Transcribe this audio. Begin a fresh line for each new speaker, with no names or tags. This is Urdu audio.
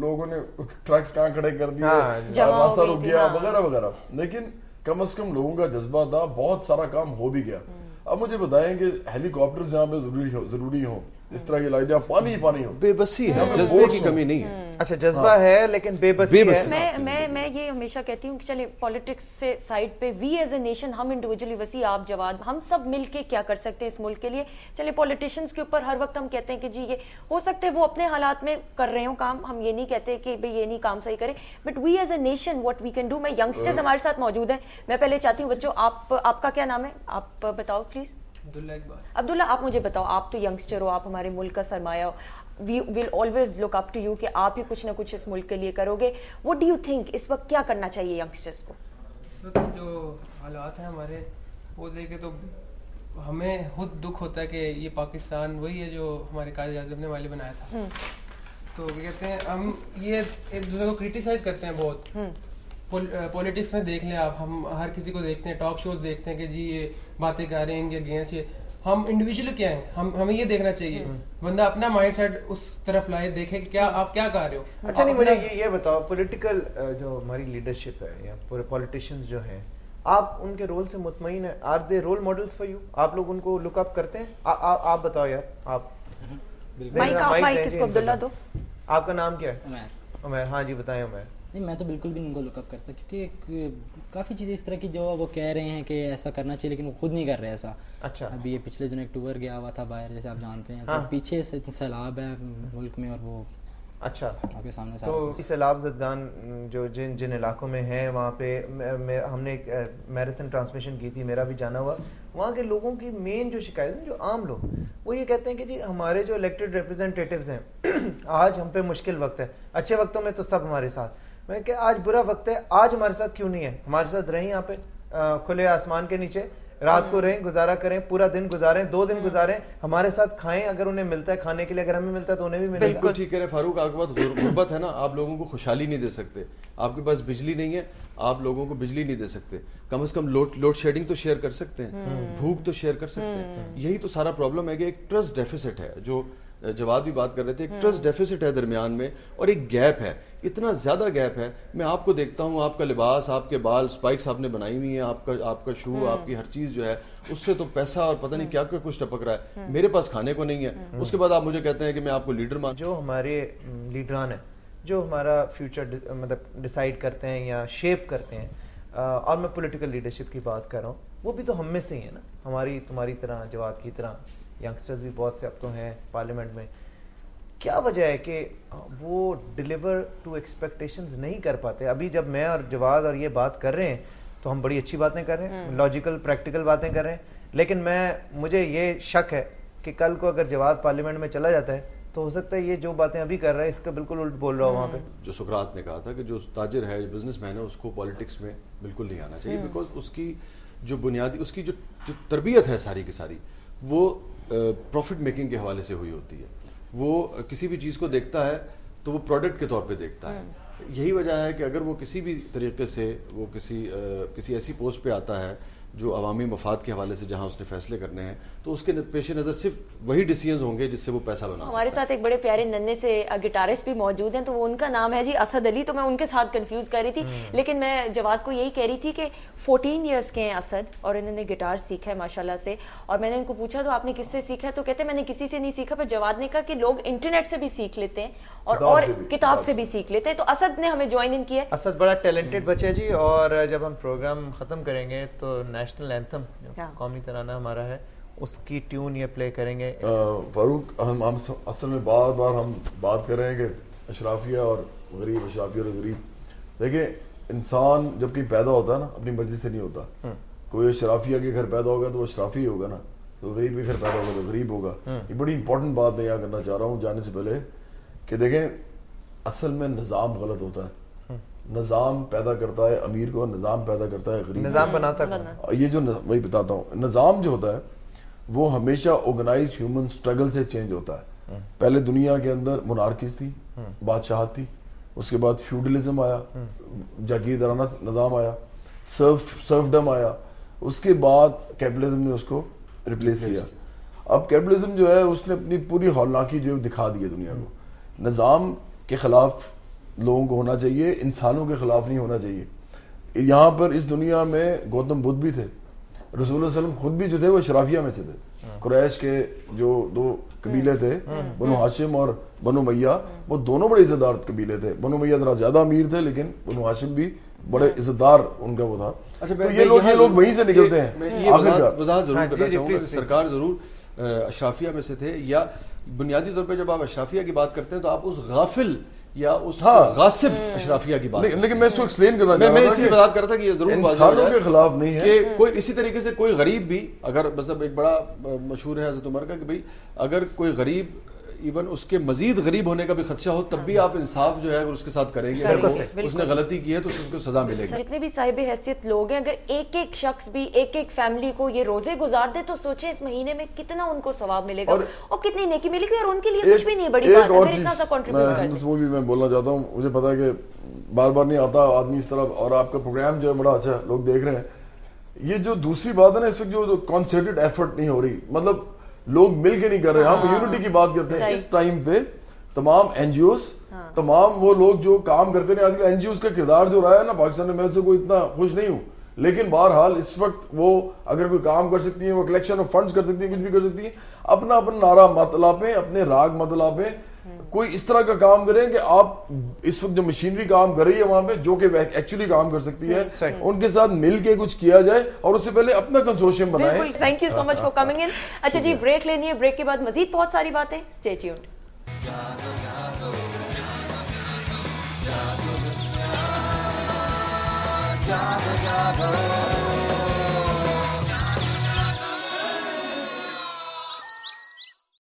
لوگوں نے ٹرکس کہاں کھڑے کر دیے, راستہ رک گیا وغیرہ وغیرہ, لیکن کم از کم لوگوں کا جذبہ تھا, بہت سارا کام ہو بھی گیا. اب مجھے بتائیں کہ ہیلی کاپٹرز یہاں پہ ضروری ہوں, اس طرح کی لائٹ, پانی ہی پانی ہو,
بے بسی ہے, جذبے کی کمی نہیں ہے.
اچھا جذبہ ہے لیکن بے بسی ہے.
میں یہ ہمیشہ کہتی ہوں کہ چلے پالیٹکس سے سائڈ پہ, وی ایز اے نیشن, ہم انڈیویجولی, وسیع آپ جواد, ہم سب مل کے کیا کر سکتے ہیں اس ملک کے لیے. چلے پولیٹیشینز کے اوپر ہر وقت ہم کہتے ہیں کہ جی یہ ہو سکتے ہیں وہ اپنے حالات میں کر رہے ہوں کام, ہم یہ نہیں کہتے کہ بھئی یہ نہیں کام صحیح کرے, but we as a nation what we can do. میں ینگسٹرز ہمارے ساتھ موجود ہیں, میں پہلے چاہتی ہوں بچوں آپ کا کیا نام ہے, آپ بتاؤ پلیز. عبداللہ, آپ مجھے بتاؤ, آپ تو ینگسٹر ہو, آپ ہمارے ملک کا سرمایہ ہو, we will always look up to you کہ آپ ہی کچھ نہ کچھ اس ملک کے لیے کرو گے. what do you think اس وقت کیا کرنا چاہیے ینگسٹرز کو؟
اس وقت جو حالات ہیں ہمارے, وہ دیکھے تو ہمیں خود دکھ ہوتا ہے کہ یہ پاکستان وہی ہے جو ہمارے قائد اعظم نے والے بنایا تھا. تو کہتے ہیں ہم یہ ایک دوسرے کو کرٹیسائز کرتے ہیں بہت. پولیٹکس میں دیکھ لیں آپ, ہم ہر کسی کو دیکھتے ہیں, ٹاک شوز دیکھتے ہیں کہ جی یہ باتیں کر رہے ہیں ان کے اگینسٹ. ہم انڈیویجول کیا ہیں, ہمیں یہ دیکھنا چاہیے, بندہ اپنا مائنڈ سیٹ اس طرف لائے, دیکھے کہ کیا آپ کیا کر رہے ہو.
اچھا نہیں, مجھے یہ بتاؤ, پولیٹیکل جو ہماری لیڈرشپ ہے یا پورے پولیٹیشینز جو ہیں, آپ ان کے رول سے مطمئن ہیں؟ Are they role models for you? آپ لوگ ان کو لک اپ کرتے ہیں؟ آپ بتاؤ یار. آپ
مائک کس کو, عبداللہ دو.
آپ کا نام کیا ہے؟ عمیر. ہاں جی بتائیں عمیر.
نہیں, میں تو بالکل بھی ان کو لک اپ کرتا, کیونکہ کافی چیزیں اس طرح کی جو وہ کہہ رہے ہیں کہ ایسا کرنا چاہیے لیکن وہ خود نہیں کر رہے ایسا. اچھا, ابھی یہ پچھلے دنوں ایک ٹور گیا ہوا تھا باہر, جیسے آپ جانتے ہیں, تو پیچھے سے سیلاب ہے ملک میں, اور وہ
اچھا
آپ کے سامنے
تو سیلاب زدگان جو جن علاقوں میں ہیں, وہاں پہ ہم نے ایک میراتھن ٹرانسمیشن کی تھی, میرا بھی جانا ہوا. وہاں کے لوگوں کی مین جو شکایت ہے, جو عام لوگ, وہ یہ کہتے ہیں کہ جی ہمارے جو الیکٹڈ ریپرزینٹیٹیوز ہیں, آج ہم پہ مشکل وقت ہے, اچھے وقتوں میں تو سب ہمارے ساتھ, میں کہ آج برا وقت ہے, آج ہمارے ساتھ کیوں نہیں ہے, ہمارے ساتھ رہیں یہاں پہ کھلے آسمان کے نیچے, رات کو رہیں, گزارا کریں, پورا دن گزاریں, 2 دن گزاریں, ہمارے ساتھ کھائیں اگر انہیں ملتا ہے کھانے کے لیے, اگر ہمیں ملتا ہے تو انہیں بھی ملے.
بالکل ٹھیک کہہ رہے ہیں فاروق. آپ کے پاس غربت ہے نا, آپ لوگوں کو خوشحالی نہیں دے سکتے, آپ کے پاس بجلی نہیں ہے, آپ لوگوں کو بجلی نہیں دے سکتے, کم از کم لوڈ شیڈنگ تو شیئر کر سکتے ہیں, بھوک تو شیئر کر سکتے ہیں. یہی تو سارا پرابلم ہے کہ ایک ٹرسٹ ڈیفیسٹ ہے, جو جواد بھی بات کر رہے تھے, ایک ٹرسٹ ڈیفیسٹ ہے درمیان میں, اور ایک گیپ ہے, اتنا زیادہ گیپ ہے. میں آپ کو دیکھتا ہوں, آپ کا لباس, آپ کے بال, اسپائکس آپ نے بنائی ہوئی ہیں, آپ کا شو, آپ کی ہر چیز جو ہے, اس سے تو پیسہ اور پتہ نہیں کیا کیا کچھ ٹپک رہا ہے. میرے پاس کھانے کو نہیں ہے, اس کے بعد آپ مجھے کہتے ہیں کہ میں آپ کو لیڈر مان.
جو ہمارے لیڈران ہیں, جو ہمارا فیوچر مطلب ڈیسائیڈ کرتے ہیں یا شیپ کرتے ہیں, اور میں پولیٹیکل لیڈرشپ کی بات کر رہا ہوں, وہ بھی تو ہم میں سے ہی ہے نا, ہماری تمہاری طرح, جواد کی طرح ینگسٹرز بھی بہت سے اب تو ہیں پارلیمنٹ میں. کیا وجہ ہے کہ وہ ڈیلیور ٹو ایکسپیکٹیشنز نہیں کر پاتے؟ ابھی جب میں اور جواد اور یہ بات کر رہے ہیں تو ہم بڑی اچھی باتیں کر رہے ہیں, لاجیکل پریکٹیکل باتیں کر رہے ہیں, لیکن مجھے یہ شک ہے کہ کل کو اگر جواد پارلیمنٹ میں چلا جاتا ہے تو ہو سکتا ہے یہ جو باتیں ابھی کر رہا ہے اس کا بالکل الٹ بول رہا ہو وہاں پہ.
جو سقراط نے کہا تھا کہ جو تاجر ہے, جو بزنس مین ہے, اس کو پالیٹکس میں بالکل نہیں آنا چاہیے, بیکاز اس کی جو بنیادی, اس کی جو تربیت ہے ساری کی ساری, وہ پروفٹ میکنگ کے حوالے سے ہوئی ہوتی ہے. وہ کسی بھی چیز کو دیکھتا ہے تو وہ پروڈکٹ کے طور پہ دیکھتا ہے. یہی وجہ ہے کہ اگر وہ کسی بھی طریقے سے وہ کسی ایسی پوسٹ پہ آتا ہے جو عوامی مفاد کے حوالے سے جہاں اس نے فیصلے کرنے ہیں, تو اس کے پیش نظر صرف وہی ڈیسیژنز ہوں گے جس سے وہ پیسہ بنا سکتا ہے.
ہمارے ساتھ ایک بڑے پیارے ننھے سے گٹارسٹ بھی موجود ہیں, تو وہ ان کا نام ہے جی اسد علی. تو میں ان کے ساتھ کنفیوز کر رہی تھی, لیکن میں جواد کو یہی کہہ رہی تھی کہ 14 ایئرس کے ہیں اسد, اور انہوں نے گٹار سیکھا ہے ماشاءاللہ سے. اور میں نے ان کو پوچھا تو آپ نے کس سے سیکھا ہے, تو کہتے ہیں میں نے کسی سے نہیں سیکھا, پر جواد نے کہا کہ لوگ انٹرنیٹ سے بھی سیکھ لیتے ہیں اور کتاب سے بھی سیکھ لیتے ہیں. تو اسد نے ہمیں جوائن ان کیا.
اسد بڑا ٹیلنٹڈ بچہ ہے جی, اور جب ہم پروگرام ختم کریں گے تو نیشنل اینتھم قومی ترانہ ہمارا ہے, اس کی ٹیون یہ پلے کریں گے.
فاروق, ہم اصل میں بار بار ہم بات کر رہے ہیں کہ اشرافیہ اور غریب, اشرافیہ اور غریب. دیکھیں, انسان جب کہیں پیدا ہوتا ہے نا, اپنی مرضی سے نہیں ہوتا. کوئی اشرافیہ کے گھر پیدا ہوگا تو وہ اشرافی ہوگا نا, تو غریب کے گھر پیدا ہوگا تو غریب ہوگا. یہ بڑی امپورٹنٹ بات میں یہاں کرنا چاہ رہا ہوں جانے سے پہلے, کہ دیکھیں اصل میں نظام غلط ہوتا ہے. نظام پیدا کرتا ہے امیر کو, نظام پیدا کرتا ہے غریب.
نظام بناتا ہے
یہ جو وہی بتاتا ہوں, نظام جو ہوتا ہے وہ ہمیشہ آرگنائزڈ ہیومن اسٹرگل سے چینج ہوتا ہے. پہلے دنیا کے اندر مونارکیز تھی, بادشاہت تھی, اس کے بعد فیوڈلزم آیا, جاگیردارانہ نظام آیا, سرفڈم آیا, اس کے بعد کیپٹلزم نے اس کو ریپلیس کیا. اب کیپٹلزم جو ہے اس نے اپنی پوری ہولناکی جو دکھا دی ہے دنیا کو. نظام کے خلاف لوگوں کو ہونا چاہیے, انسانوں کے خلاف نہیں ہونا چاہیے. یہاں پر اس دنیا میں گوتم بدھ بھی تھے, رسول اللہ علیہ وسلم خود بھی جو تھے وہ اشرافیہ میں سے تھے. قریش کے جو 2 قبیلے تھے, بنو ہاشم اور بنو امیہ, وہ دونوں بڑے عزت دار قبیلے تھے. بنو امیہ ذرا زیادہ امیر تھے, لیکن بنو ہاشم بھی بڑے عزت دار ان کا وہ تھا. تو یہ لوگ وہیں سے نکلتے ہیں.
میں یہ وضاحت ضرور کرنا چاہوں گا کہ سرکار ضرور اشرافیہ میں سے تھے, یا بنیادی طور پہ جب آپ اشرافیہ کی بات کرتے ہیں تو آپ اس غافل یا اس غاصب اشرافیہ کی بات,
لیکن میں اس کو ایکسپلین کرنا چاہتا ہوں,
میں اس لیے بات کرتا کہ یہ ضرور
انسانوں کے خلاف نہیں ہے
کہ کوئی اسی طریقے سے کوئی غریب بھی, اگر مطلب ایک بڑا مشہور ہے حضرت عمر کا کہ بھئی اگر کوئی غریب ایون اس کے مزید غریب ہونے کا بھی خدشہ ہو تب بھی آپ انصاف جو ہے اگر اس کے ساتھ کریں گے, اگر اس نے غلطی کی ہے تو اس کو سزا ملے گی.
جتنے بھی صاحب حیثیت لوگ ہیں, اگر ایک ایک شخص بھی ایک ایک فیملی کو یہ روزے گزار دے تو سوچیں اس مہینے میں کتنا ان کو ثواب ملے گا اور کتنی نیکی ملے گی, اور ان کے لیے کچھ بھی نہیں بڑی بات ہے اتنا سا کنٹریبیوٹ کر دیں.
وہ بھی میں بولنا چاہتا ہوں, مجھے پتا ہے کہ بار بار نہیں آتا آدمی اس طرف, اور آپ کا پروگرام جو ہے بڑا اچھا لوگ دیکھ رہے ہیں. یہ جو دوسری بات ہے نا, اس وقت جو کانسنٹریٹڈ ایفرٹ نہیں ہو رہی, مطلب لوگ مل کے نہیں کر رہے. ہم یونٹی کی بات کرتے ہیں. اس ٹائم پہ تمام این جی اوز, تمام وہ لوگ جو کام کرتے ہیں, آج کل این جی اوز کا کردار جو رہا ہے نا پاکستان میں, میں سے کوئی اتنا خوش نہیں ہوں, لیکن بہرحال اس وقت وہ اگر کوئی کام کر سکتی ہیں, وہ کلیکشن آف فنڈز کر سکتی ہیں, کچھ بھی کر سکتی ہیں, اپنا اپنا نعرہ مت لاپیں, اپنے راگ مت لاپیں, کوئی اس طرح کا کام کریں کہ آپ اس وقت جو مشینری کام کر رہی ہے وہاں پہ, جو کہ ایکچولی کام کر سکتی ہے, ان کے ساتھ مل کے کچھ کیا جائے, اور اس سے پہلے اپنا کنسورشیم بنائیں.
Thank you so much for coming in. اچھا جی, بریک لینی ہے, بریک کے بعد مزید بہت ساری باتیں, اسٹے ٹیونڈ.
Jago, jago.